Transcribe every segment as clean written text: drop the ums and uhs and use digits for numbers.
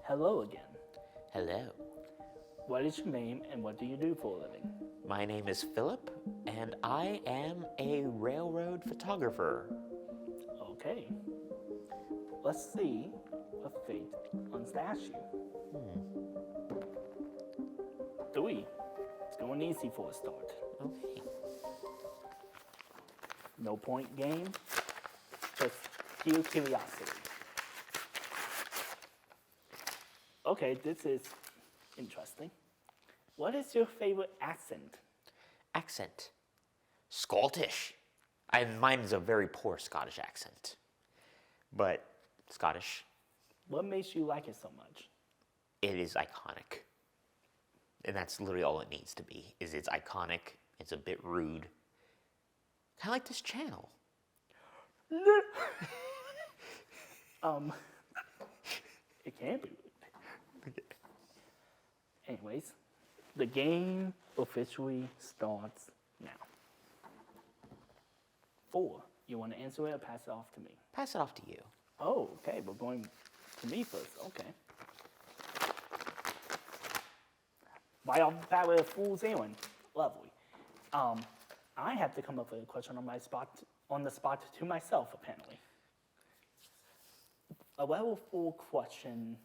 Hello again. Hello. What is your name and what do you do for a living? My name is Phillip, and I am a railroad photographer. Okay. Let's see what fate unstash you. 3. It's going easy for a start. Okay. No point game, just pure curiosity. Okay, this is interesting. What is your favorite accent? Accent. Scottish. Mine is a very poor Scottish accent, but Scottish. What makes you like it so much? It is iconic. And that's literally all it needs to be, is it's iconic, it's a bit rude. Kind of like this channel. It can be rude. Anyways, the game officially starts now. 4. You want to answer it or pass it off to me? Pass it off to you. Oh, okay. We're going to me first. Okay. Right off the bat with a fool's errand. Lovely. I have to come up with a question on the spot to myself, apparently. A level 4 question,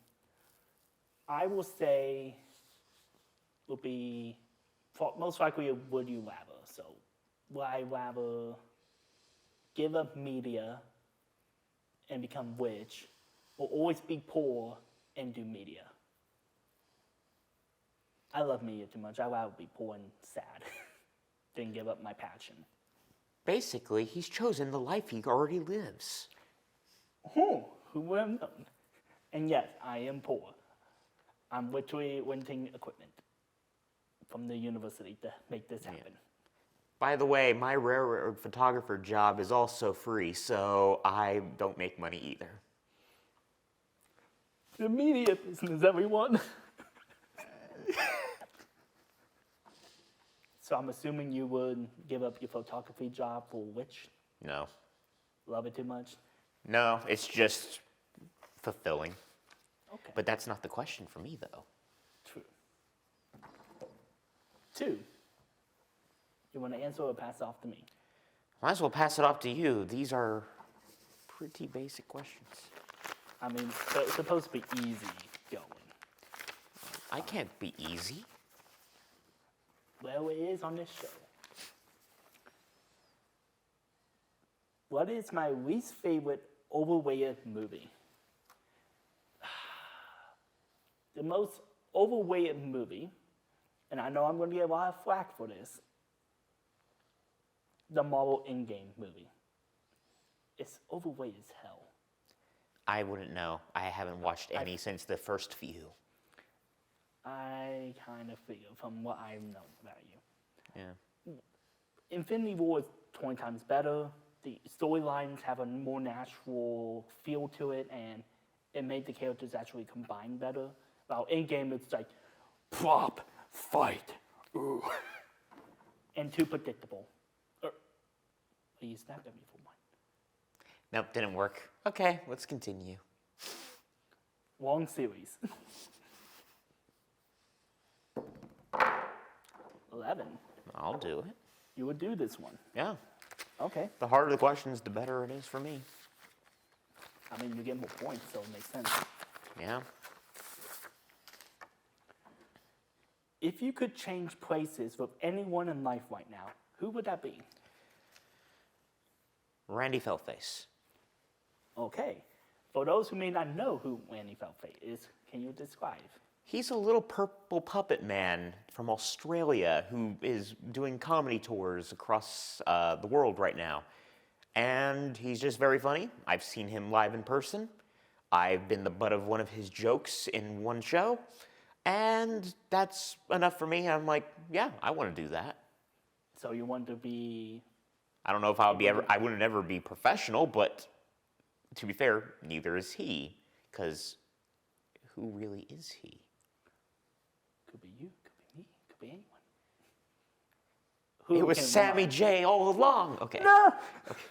I will say, would be most likely a would you rather. So, would I rather give up media and become rich, or always be poor and do media? I love media too much. I'd rather be poor and sad than give up my passion. Basically, he's chosen the life he already lives. Who would have known? And yes, I am poor. I'm literally renting equipment from the university to make this happen. By the way, my railroad photographer job is also free, so I don't make money either. The media business, everyone. So I'm assuming you would give up your photography job for which? No. Love it too much? No, it's just fulfilling. Okay. But that's not the question for me, though. True. 2. You want to answer or pass it off to me? Might as well pass it off to you. These are pretty basic questions. I mean, it's supposed to be easy going. I can't be easy. Well, it is on this show. What is my least favorite overrated movie? The most overrated movie, and I know I'm going to get a lot of flack for this, the Marvel Endgame movie. It's overrated as hell. I wouldn't know. I haven't watched any since the first few. I kind of feel from what I know about you. Yeah. Infinity War is 20 times better. The storylines have a more natural feel to it, and it made the characters actually combine better. While Endgame, it's like, plop, fight, ooh. And too predictable. You snapped at me for one. Nope, didn't work. Okay, let's continue. Long series. 11. I'll do it. You would do this one. Yeah. Okay. The harder the questions, the better it is for me. I mean, you get more points, so it makes sense. Yeah. If you could change places with anyone in life right now, who would that be? Randy Fellface. Okay. For those who may not know who Randy Fellface is, can you describe? He's a little purple puppet man from Australia who is doing comedy tours across the world right now. And he's just very funny. I've seen him live in person. I've been the butt of one of his jokes in one show. And that's enough for me. I'm like, yeah, I want to do that. So you want to be... I don't know if I wouldn't ever be professional, but to be fair, neither is he. Because who really is he? Could be you, could be me, could be anyone. It was Sammy J all along. Okay. No! Okay.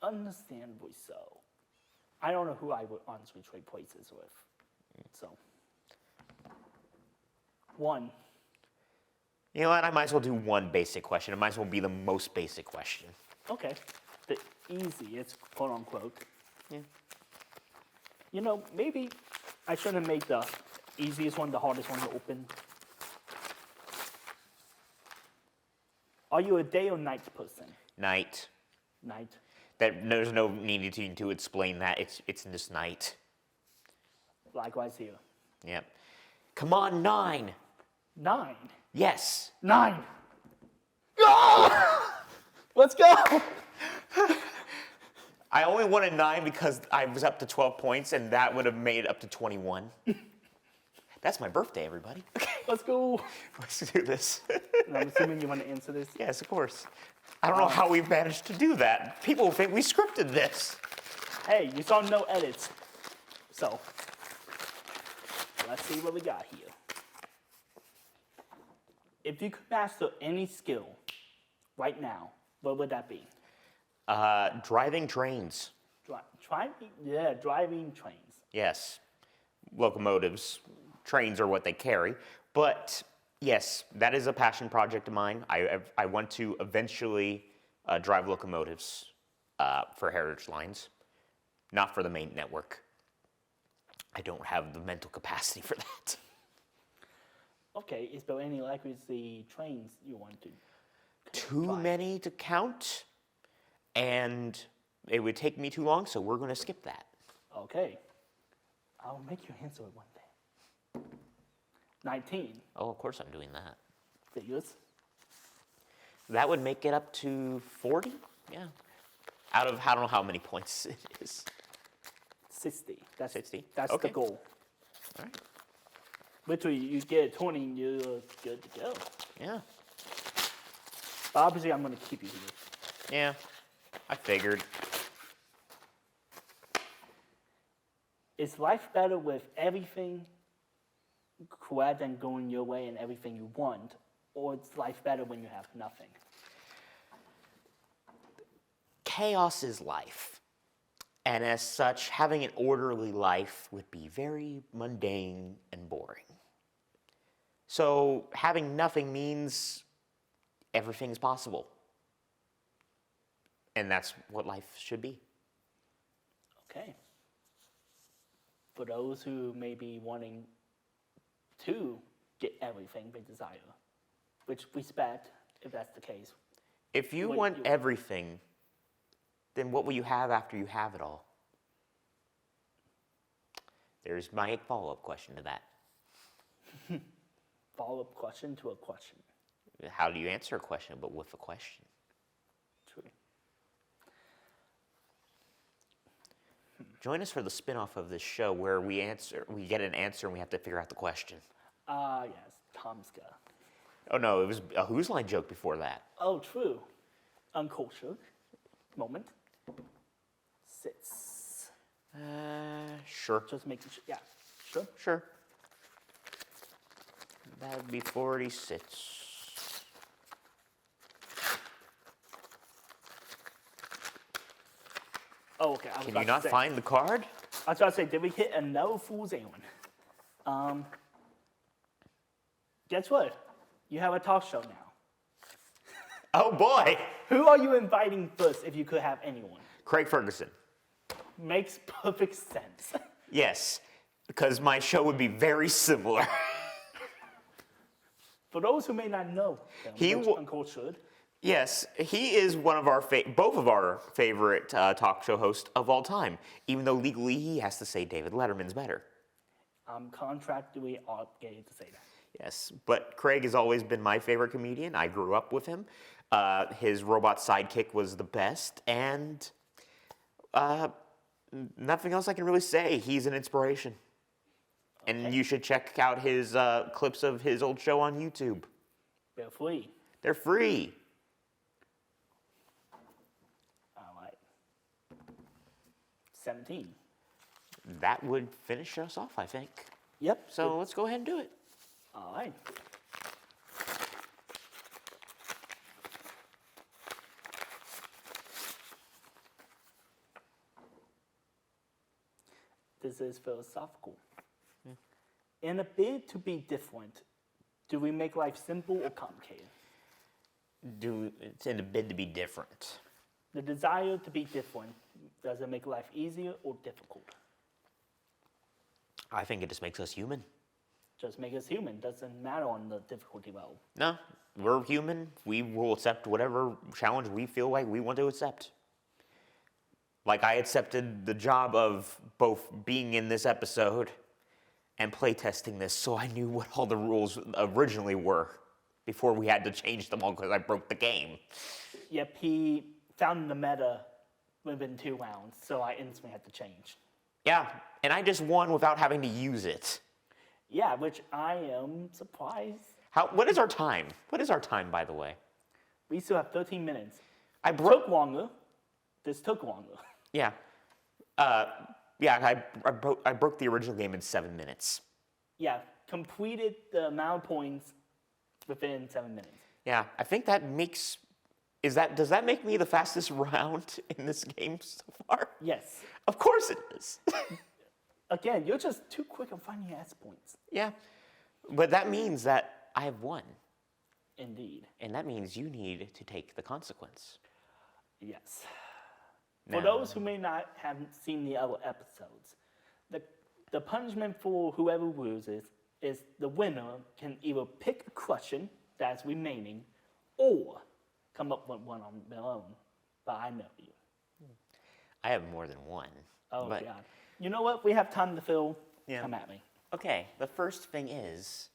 Understandably so. I don't know who I would honestly trade places with. So, 1. You know what? I might as well do one basic question. It might as well be the most basic question. Okay. The easiest, quote unquote. Yeah. You know, maybe I shouldn't make the easiest one the hardest one to open. Are you a day or night person? Night. Night. There's no need to explain that. It's just night. Likewise here. Yep. Come on, 9. 9. Yes. 9. Oh! Let's go. I only wanted 9 because I was up to 12 points, and that would have made it up to 21. That's my birthday, everybody. Let's go. Let's do this. And I'm assuming you want to answer this. Yes, of course. I don't know how we've managed to do that. People think we scripted this. Hey, you saw no edits. So, let's see what we got here. If you could master any skill right now, what would that be? Driving trains. Driving trains. Yes. Locomotives. Trains are what they carry. But yes, that is a passion project of mine. I want to eventually drive locomotives for Heritage Lines, not for the main network. I don't have the mental capacity for that. Okay, is there any legacy trains you want to Too drive? many to count, and it would take me too long, so we're going to skip that. Okay. I'll make you answer it one day. 19. Oh, of course I'm doing that. Figures. That would make it up to 40? Yeah. Out of, I don't know how many points it is. 60. That's 60? That's Okay. the goal. All right. Literally, you get 20, you're good to go. Yeah. But obviously, I'm going to keep you here. Yeah. I figured. Is life better with everything correct and going your way and everything you want, or is life better when you have nothing? Chaos is life. And as such, having an orderly life would be very mundane and boring. So having nothing means everything is possible. And that's what life should be. Okay. For those who may be wanting to get everything they desire, which respect if that's the case. If you What want you- everything, then what will you have after you have it all? There's my follow-up question to that. Follow-up question to a question. How do you answer a question, but with a question? True. Join us for the spin-off of this show where we get an answer and we have to figure out the question. Yes, Tomska. Oh no, it was a Who's Line joke before that. Oh, true. Uncultured. Moment. Sits. Sure. Just making sure. Yeah, sure. Sure. That would be 46. Oh, okay. I was Can about you to not say- find the card? I was about to say, did we hit another Fool's Errand? Guess what? You have a talk show now. Oh boy! Who are you inviting first if you could have anyone? Craig Ferguson. Makes perfect sense. Yes, because my show would be very similar. For those who may not know, He Uncultured. Yes, he is one of our both of our favorite talk show hosts of all time. Even though legally he has to say David Letterman's better. I'm contractually obligated to say that. Yes, but Craig has always been my favorite comedian. I grew up with him. His robot sidekick was the best, and nothing else I can really say. He's an inspiration. And Okay. you should check out his clips of his old show on YouTube. They're free. They're free. All right. 17. That would finish us off, I think. Yep. So let's go ahead and do it. All right. this is philosophical. In a bid to be different, do we make life simple or complicated? It's in a bid to be different. The desire to be different, does it make life easier or difficult? I think it just makes us human. Just make us human. Doesn't matter on the difficulty level. No, we're human. We will accept whatever challenge we feel like we want to accept. Like I accepted the job of both being in this episode and playtesting this, so I knew what all the rules originally were before we had to change them all because I broke the game. Yep, he found the meta within 2 rounds, so I instantly had to change. Yeah, and I just won without having to use it. Yeah, which I am surprised. What is our time? What is our time, by the way? We still have 13 minutes. I It broke. took longer. This took longer. Yeah. I broke the original game in 7 minutes. Yeah, completed the amount of points within 7 minutes. Yeah, I think that makes. Does that make me the fastest round in this game so far? Yes. Of course it is. Again, you're just too quick on finding your S points. Yeah. But that means that I have won. Indeed. And that means you need to take the consequence. Yes. Now- For those who may not have seen the other episodes, the punishment for whoever loses is the winner can either pick a question that's remaining or come up with one on their own. But I know you. I have more than one. Oh, but, God. You know what? We have time to fill. Yeah. Come at me. Okay, the first thing is,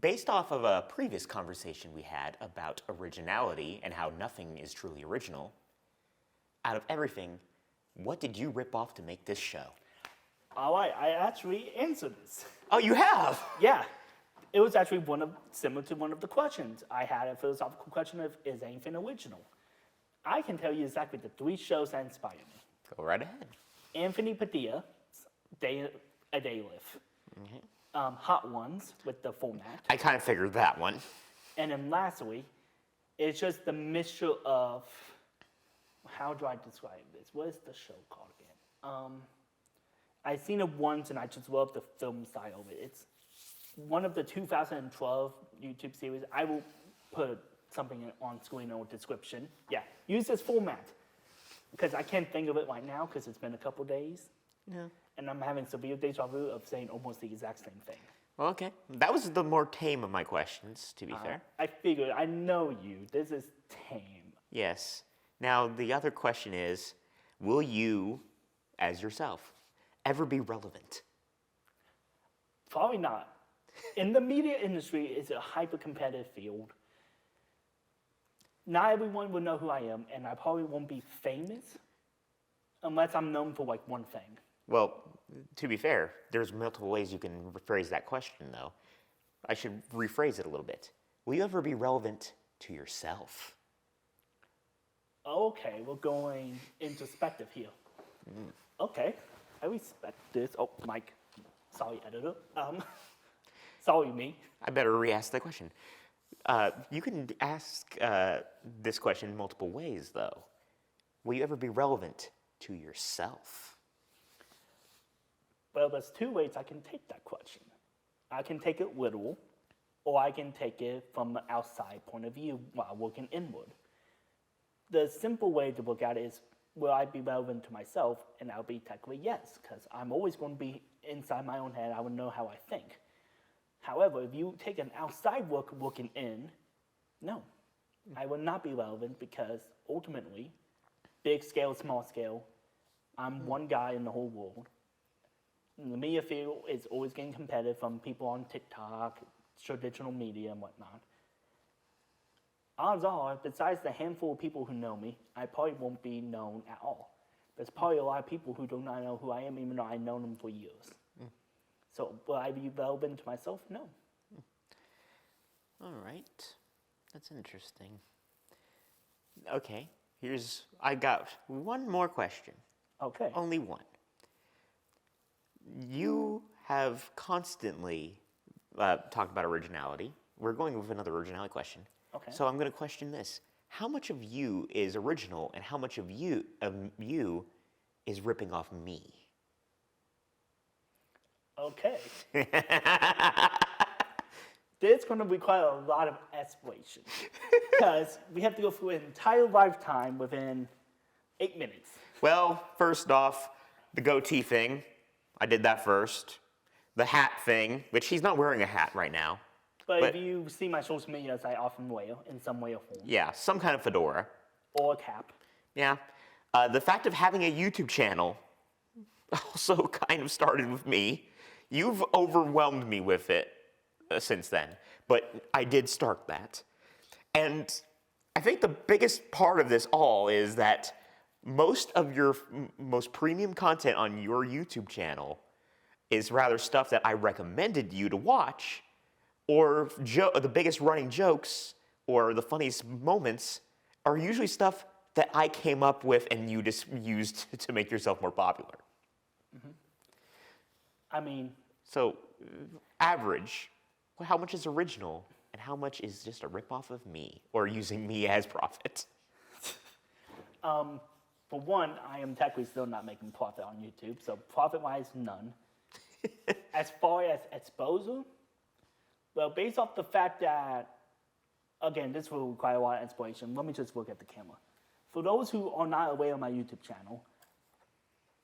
based off of a previous conversation we had about originality and how nothing is truly original, out of everything, what did you rip off to make this show? All right, I actually answered this. Oh, you have? Yeah. It was actually similar to one of the questions. I had a philosophical question of, is anything original? I can tell you exactly the 3 shows that inspired me. Go right ahead. Anthony Padilla's A Day Live. Hot Ones with the format. I kind of figured that one. And then lastly, it's just the mixture of, how do I describe this? What is the show called again? I've seen it once and I just love the film style of it. It's one of the 2012 YouTube series. I will put something on screen or description. Yeah, use this format. Because I can't think of it right now because it's been a couple days. Yeah. And I'm having severe deja vu of saying almost the exact same thing. Well, okay. That was the more tame of my questions, to be fair. I figured, I know you. This is tame. Yes. Now, the other question is, will you, as yourself, ever be relevant? Probably not. In the media industry, it's a hyper-competitive field. Not everyone will know who I am, and I probably won't be famous unless I'm known for like one thing. Well, to be fair, there's multiple ways you can rephrase that question, though. I should rephrase it a little bit. Will you ever be relevant to yourself? Okay, we're going introspective here. Okay, I respect this. Oh, Mike. Sorry, editor. Sorry, me. I better re-ask the question. You can ask this question in multiple ways, though. Will you ever be relevant to yourself? Well, there's 2 ways I can take that question. I can take it literal, or I can take it from an outside point of view while working inward. The simple way to look at it is, will I be relevant to myself? And I'll be technically yes, because I'm always going to be inside my own head. I will know how I think. However, if you take an outside look looking in, no, I will not be relevant because ultimately, big scale, small scale, I'm one guy in the whole world. The media field is always getting competitive from people on TikTok, traditional media and whatnot. Odds are, besides the handful of people who know me, I probably won't be known at all. There's probably a lot of people who do not know who I am, even though I've known them for years. So will I be relevant to myself? No. All right. That's interesting. Okay, I got one more question. Okay. Only one. You have constantly talked about originality. We're going with another originality question. Okay. So I'm going to question this. How much of you is original and how much of you is ripping off me? Okay. This is going to require a lot of explanation because we have to go through an entire lifetime within 8 minutes. Well, first off, the goatee thing. I did that first. The hat thing, which he's not wearing a hat right now. But if you see my social medias, I often wear in some way or form. Yeah, some kind of fedora. Or a cap. Yeah. The fact of having a YouTube channel also kind of started with me. You've overwhelmed me with it since then, but I did start that. And I think the biggest part of this all is that most of your most premium content on your YouTube channel is rather stuff that I recommended you to watch, or the biggest running jokes or the funniest moments are usually stuff that I came up with and you just used to make yourself more popular. Mm-hmm. I mean... So, average, how much is original and how much is just a ripoff of me or using me as profit? For one, I am technically still not making profit on YouTube, so profit-wise, none. As far as exposure, well, based off the fact that, again, this will require a lot of explanation. Let me just look at the camera. For those who are not aware of my YouTube channel,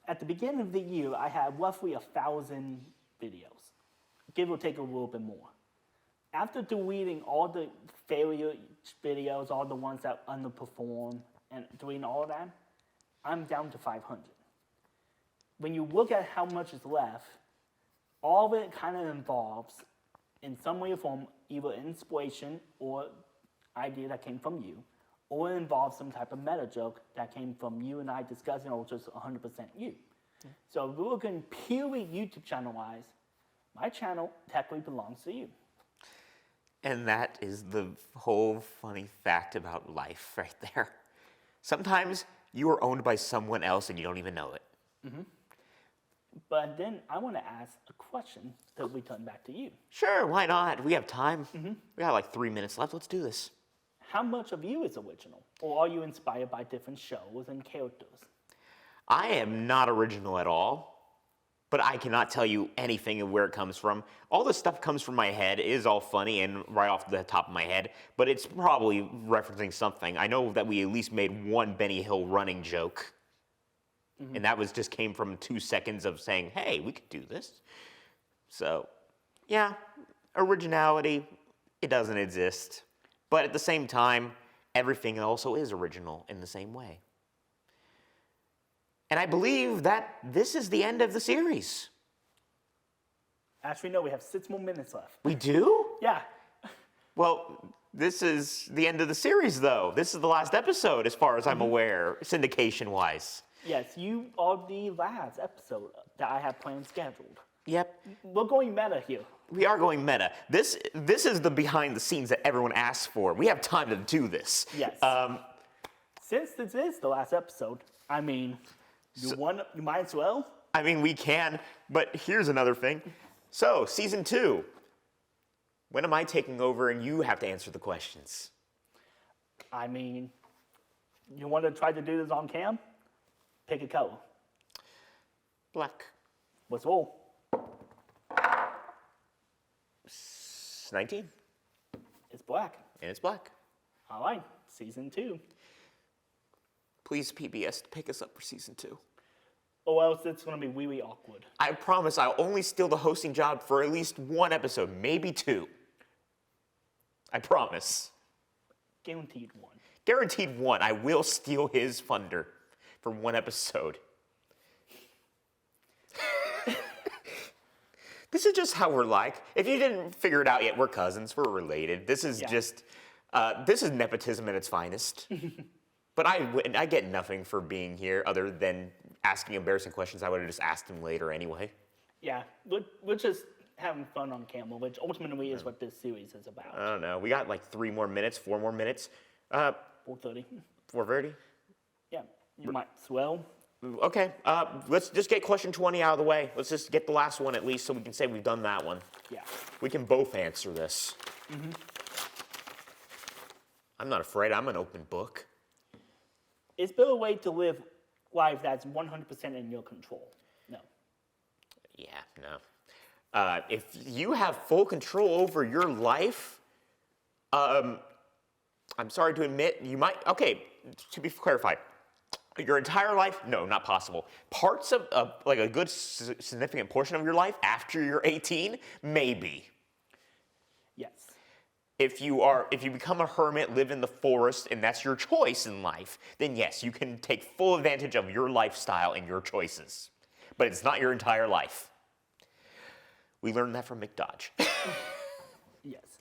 at the beginning of the year, I had roughly 1,000 videos, give or take a little bit more. After deleting all the failure videos, all the ones that underperform, and doing all that, I'm down to 500. When you look at how much is left, all of it kind of involves, in some way or form, either inspiration or idea that came from you, or it involves some type of meta joke that came from you and I discussing, or just 100% you. Mm-hmm. So if we're looking purely YouTube channel-wise, my channel technically belongs to you. And that is the whole funny fact about life right there. Sometimes you are owned by someone else and you don't even know it. Mm-hmm. But then I want to ask a question that we turn back to you. Sure, why not? We have time. Mm-hmm. We got like 3 minutes left. Let's do this. How much of you is original? Or are you inspired by different shows and characters? I am not original at all, but I cannot tell you anything of where it comes from. All the stuff comes from my head, it is all funny and right off the top of my head, but it's probably referencing something. I know that we at least made one Benny Hill running joke, and that just came from 2 seconds of saying, hey, we could do this. So, yeah, originality, it doesn't exist. But at the same time, everything also is original in the same way. And I believe that this is the end of the series. Actually, no, we have 6 more minutes left. We do? Yeah. Well, this is the end of the series, though. This is the last episode, as far as I'm aware, syndication-wise. Yes, you are the last episode that I have planned scheduled. Yep. We're going meta here. We are going meta. This is the behind the scenes that everyone asks for. We have time to do this. Yes. Since this is the last episode, I mean, you might as well. I mean, we can, but here's another thing. So, season 2. When am I taking over and you have to answer the questions? I mean, you want to try to do this on cam? Pick a color. Black. What's all? 19. It's black. And it's black. All right, season 2. Please, PBS, pick us up for season 2. Or else it's going to be really awkward. I promise I'll only steal the hosting job for at least 1 episode, maybe 2. I promise. Guaranteed 1. Guaranteed 1. I will steal his funder for 1 episode. This is just how we're like. If you didn't figure it out yet, we're cousins. We're related. This is just, this is nepotism at its finest. But I get nothing for being here other than asking embarrassing questions I would have just asked him later anyway. Yeah, we're just having fun on camera, which ultimately is what this series is about. I don't know. We got like 4 more minutes. 4:30. 4:30? Yeah, you might swell. Okay, let's just get question 20 out of the way. Let's just get the last one at least so we can say we've done that one. Yeah. We can both answer this. Mm-hmm. I'm not afraid. I'm an open book. Is there a way to live life that's 100% in your control? No. Yeah, no. If you have full control over your life, I'm sorry to admit, you might, okay, to be clarified, your entire life, no, not possible. Parts of, like a good significant portion of your life after you're 18, maybe. Yes. If you become a hermit, live in the forest, and that's your choice in life, then yes, you can take full advantage of your lifestyle and your choices. But it's not your entire life. We learned that from McDodge. Yes.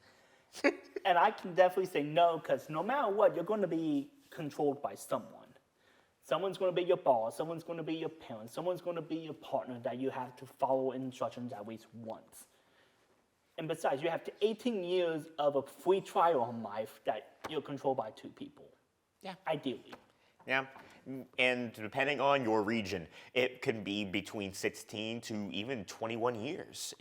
And I can definitely say no, because no matter what, you're going to be controlled by someone. Someone's going to be your boss, someone's going to be your parent, someone's going to be your partner that you have to follow instructions at least once. And besides, you have 18 years of a free trial in life that you're controlled by 2 people. Yeah. Ideally. Yeah, and depending on your region, it can be between 16 to even 21 years.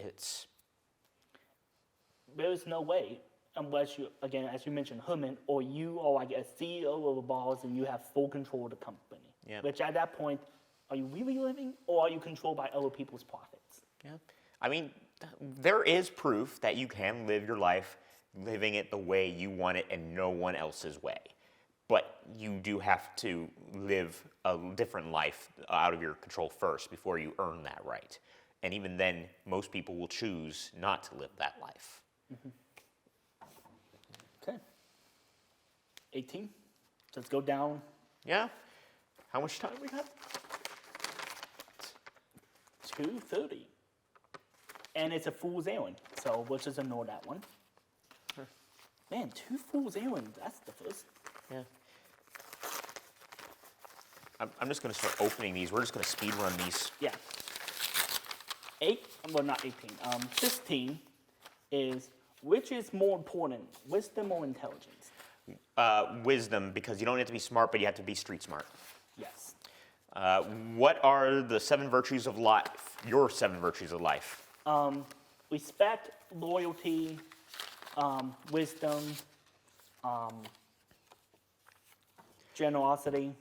There's no way, unless you, again, as you mentioned, hermit, or you are like a CEO of a boss and you have full control of the company. Yeah. Which at that point, are you really living, or are you controlled by other people's profits? Yeah, I mean, there is proof that you can live your life living it the way you want it and no one else's way. But you do have to live a different life out of your control first before you earn that right. And even then, most people will choose not to live that life. Mm-hmm. Okay. 18. Let's go down. Yeah. How much time we got? 2:30. And it's a fool's errand, so we'll just ignore that one. Sure. Man, 2 fool's errands. That's the first. Yeah. I'm just going to start opening these. We're just going to speed run these. Yeah. 16 is, which is more important, wisdom or intelligence? Wisdom, because you don't have to be smart, but you have to be street smart. Yes. What are the 7 virtues of life? Your 7 virtues of life? Respect, loyalty, wisdom, generosity,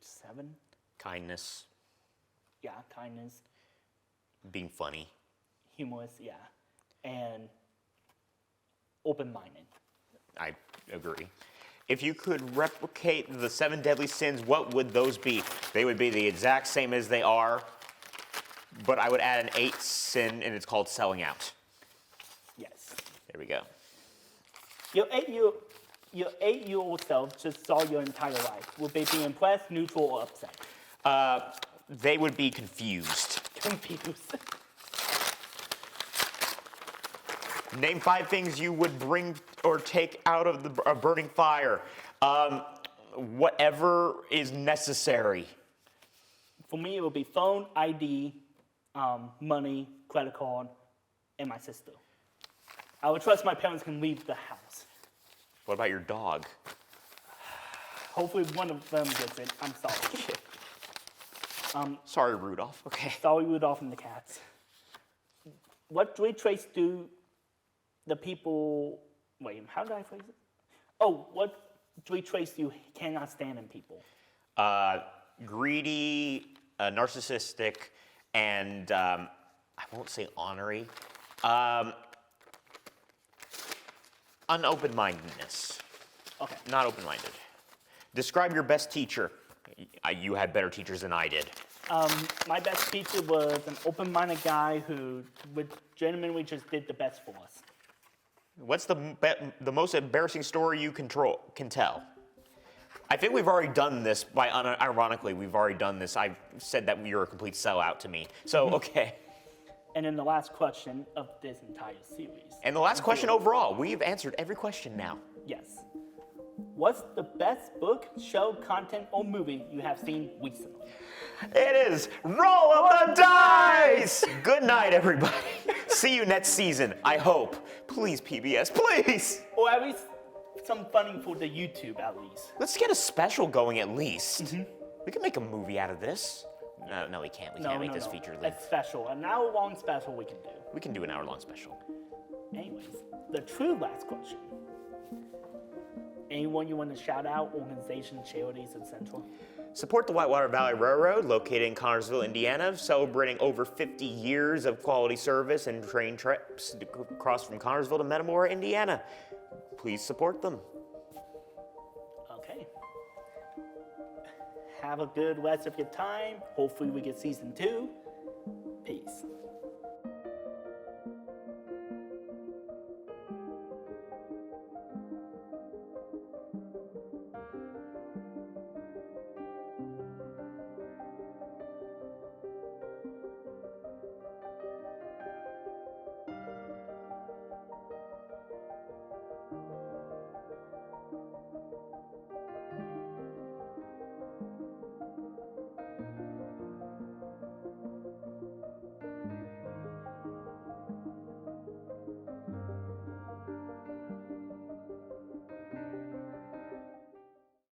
7? Kindness. Yeah, kindness, Being funny. humorous, yeah, and open-minded. I agree. If you could replicate the 7 deadly sins, what would those be? They would be the exact same as they are, but I would add an 8th sin, and it's called selling out. Yes. There we go. Your 8-year-old self just saw your entire life. Would they be impressed, neutral, or upset? They would be confused. Confused. Name 5 things you would bring or take out of a burning fire. Whatever is necessary. For me, it would be phone, ID, money, credit card, and my sister. I would trust my parents can leave the house. What about your dog? Hopefully one of them gets it. I'm sorry. Sorry, Rudolph. Okay. Sorry, Rudolph and the cats. What 3 traits do the people... Wait, how did I phrase it? Oh, what 3 traits you cannot stand in people? Greedy, narcissistic, and I won't say ornery. Unopen-mindedness. Okay. Not open-minded. Describe your best teacher. You had better teachers than I did. My best teacher was an open-minded guy who legitimately just did the best for us. What's the most embarrassing story you can tell? I think we've already done this. Ironically, we've already done this. I've said that you're a complete sellout to me. So, okay. And then the last question of this entire series. And the last question overall. We've answered every question now. Yes. What's the best book, show, content, or movie you have seen recently? It is Roll of the Dice! Good night, everybody. See you next season, I hope. Please, PBS, please! Or at least some funding for the YouTube, at least. Let's get a special going at least. Mm-hmm. We can make a movie out of this. No, we can't. We can't make this feature length. It's special. An hour-long special we can do. We can do an hour-long special. Anyways, the true last question. Anyone you want to shout out, organizations, charities, etc.? Support the Whitewater Valley Railroad, located in Connersville, Indiana, celebrating over 50 years of quality service and train trips across from Connersville to Metamora, Indiana. Please support them. Okay. Have a good rest of your time. Hopefully we get season 2. Peace.